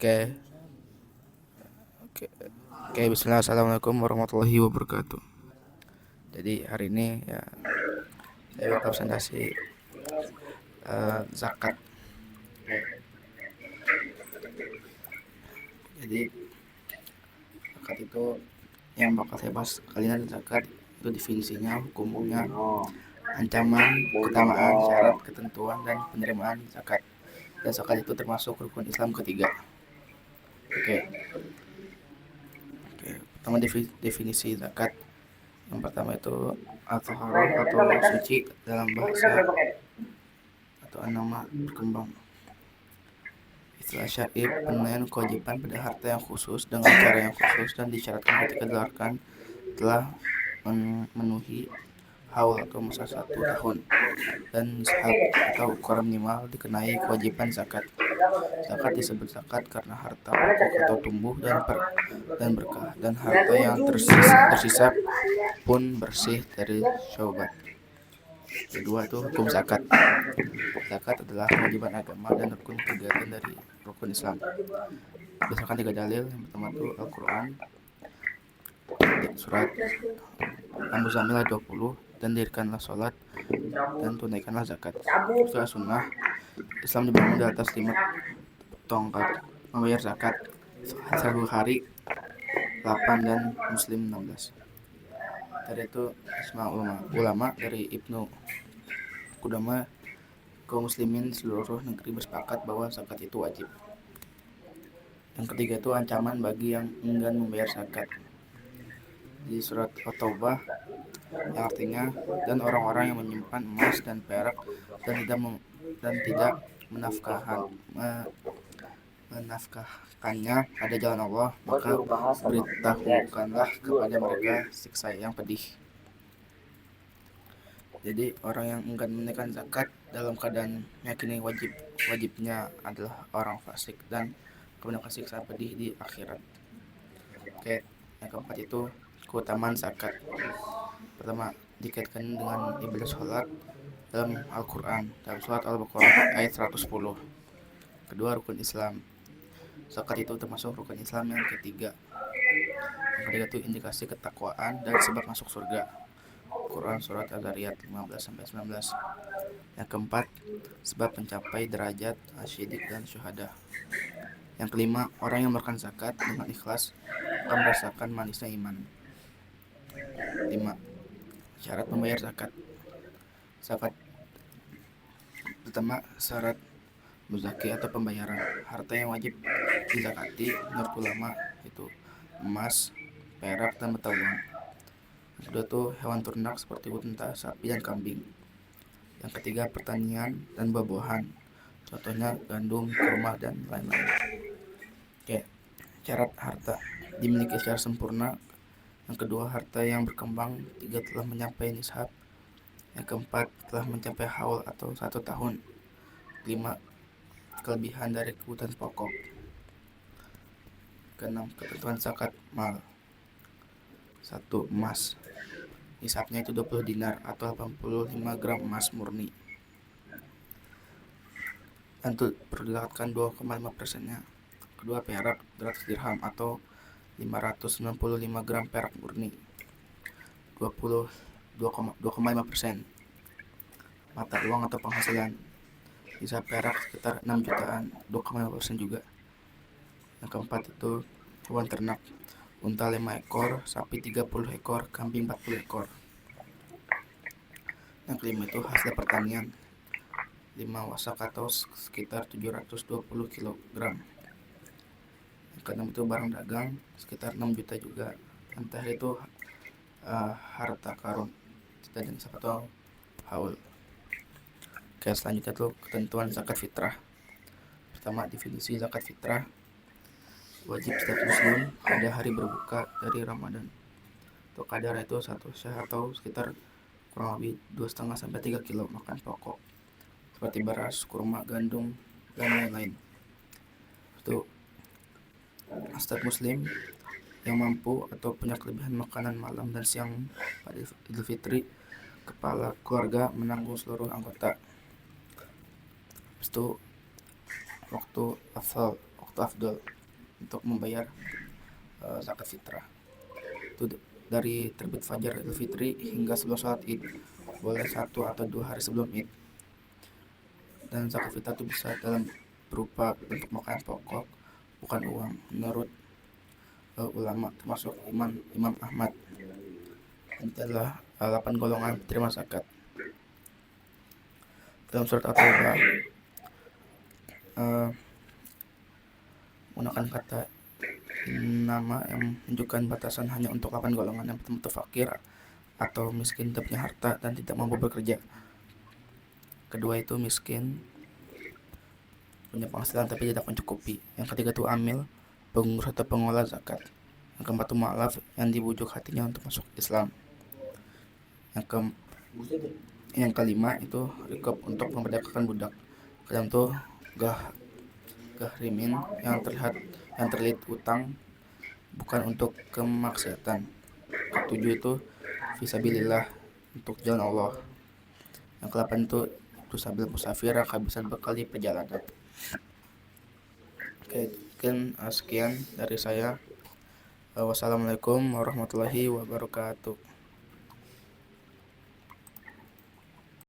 Oke, oke, oke. Bismillah, assalamualaikum warahmatullahi wabarakatuh. Jadi hari ini ya saya bakal presentasi zakat. Jadi zakat itu yang bakal saya bahas kali ini adalah zakat itu definisinya, hukumnya, ancaman, keutamaan, syarat, ketentuan, dan penerimaan zakat. Dan zakat itu termasuk rukun Islam ketiga. Oke, oke. Pertama definisi zakat. Yang pertama itu al-taharah atau suci dalam bahasa atau nama berkembang. Istilah syar'i penilaian kewajiban pada harta yang khusus dengan cara yang khusus dan disyaratkan ketika dikeluarkan telah memenuhi haul atau masa 1 tahun dan nishab atau ukuran minimal dikenai kewajiban zakat. Zakat disebut zakat karena harta pokok atau tumbuh dan berkah, dan harta yang tersisa pun bersih dari syubhat. Kedua itu hukum zakat. Zakat adalah kewajiban agama dan rukun kegiatan dari rukun Islam. Berdasarkan 3 dalil. Yang pertama itu Al-Quran, surat Al-Muzammil ayat 20, dan dirikanlah sholat dan tunaikanlah zakat. Setelah sunnah, Islam dibangun di atas 5 tongkat membayar zakat. Sahih Bukhari 8 dan Muslim 16. Tadi itu ijma ulama dari Ibnu Qudamah, kaum muslimin seluruh negeri bersepakat bahwa zakat itu wajib. Yang ketiga itu ancaman bagi yang enggan membayar zakat. Di surat At-Taubah yang artinya, dan orang-orang yang menyimpan emas dan perak dan tidak menafkahkannya pada jalan Allah, maka beritahukanlah kepada mereka siksa yang pedih. Jadi orang yang enggan menunaikan zakat dalam keadaan meyakini wajibnya adalah orang fasik dan kemudian siksa pedih di akhirat. Oke, yang keempat itu keutamaan zakat. Pertama, dikaitkan dengan ibadah sholat dalam Al-Quran, dalam surat Al-Baqarah ayat 110. Kedua, rukun Islam. Zakat itu termasuk rukun Islam yang ketiga. Yang ketiga itu indikasi ketakwaan dan sebab masuk surga. Quran surat Az-Zariyat 15-19. Yang keempat, sebab mencapai derajat asyidik dan syuhada. Yang kelima, orang yang mengeluarkan zakat dengan ikhlas akan merasakan manisnya iman. 5. Syarat membayar zakat. Zakat pertama, syarat muzaki atau pembayaran. Harta yang wajib dizakati menurut ulama itu emas, perak, dan mata uang. Yang kedua tuh hewan ternak seperti unta, sapi, dan kambing. Yang ketiga, pertanian dan buah-buahan, contohnya gandum, kurma, dan lain-lain. Oke, syarat harta dimiliki secara sempurna. Yang kedua, harta yang berkembang. Tiga, telah mencapai nishab. Yang keempat, telah mencapai haul atau 1 tahun. 5, kelebihan dari kebutuhan pokok. Keenam, ketentuan zakat mal. 1, emas. Nisabnya itu 20 dinar atau 85 gram emas murni. Dan perlu didapatkan 2,5%-nya. Kedua, perak 200 dirham atau 595 gram perak murni. 2,5%. Mata uang atau penghasilan. Bisa perak sekitar 6 jutaan, 2,5% juga. Yang keempat itu hewan ternak. Unta 5 ekor, sapi 30 ekor, kambing 40 ekor. Yang kelima itu hasil pertanian. 5 wasak atau sekitar 720 kg. Yang keenam itu barang dagang sekitar 6 juta juga. Yang terakhir itu harta karun dan nisab atau haul. Oke, selanjutnya tuh ketentuan zakat fitrah. Pertama, definisi zakat fitrah. Wajib setiap muslim pada hari berbuka dari Ramadan. Untuk kadar itu 1 syah atau sekitar kurang lebih 2,5-3 kilo makan pokok seperti beras, kurma, gandum, dan lain-lain. Itu setiap muslim yang mampu atau punya kelebihan makanan malam dan siang pada Idul Fitri, kepala keluarga menanggung seluruh anggota. Itu waktu waktu afdol untuk membayar zakat fitrah. Itu dari terbit fajar Idul Fitri hingga sebelum sholat Id, boleh 1 atau 2 hari sebelum Id. Dan zakat fitrah itu bisa dalam berupa bentuk makanan pokok, bukan uang, menurut ulama termasuk Imam Ahmad. Ini adalah 8 golongan penerima zakat. Dalam surat At-Taubah menggunakan kata nama yang menunjukkan batasan hanya untuk 8 golongan. Yang pertama itu fakir atau miskin, tidak punya harta dan tidak mampu bekerja. Kedua itu miskin, punya penghasilan tapi tidak mencukupi. Yang ketiga itu amil, pengurus atau pengolah zakat. Yang keempat itu mu'alaf, yang dibujuk hatinya untuk masuk Islam. Yang kelima itu rikab, untuk memerdekakan budak. Kedua itu gahrimin, yang terlihat utang bukan untuk kemaksiatan. Ketujuh itu fisabilillah, untuk jalan Allah. Yang ke-8 itu sabil musafir, kehabisan bekal di perjalanan. Oke, sekian dari saya. Wassalamualaikum warahmatullahi wabarakatuh.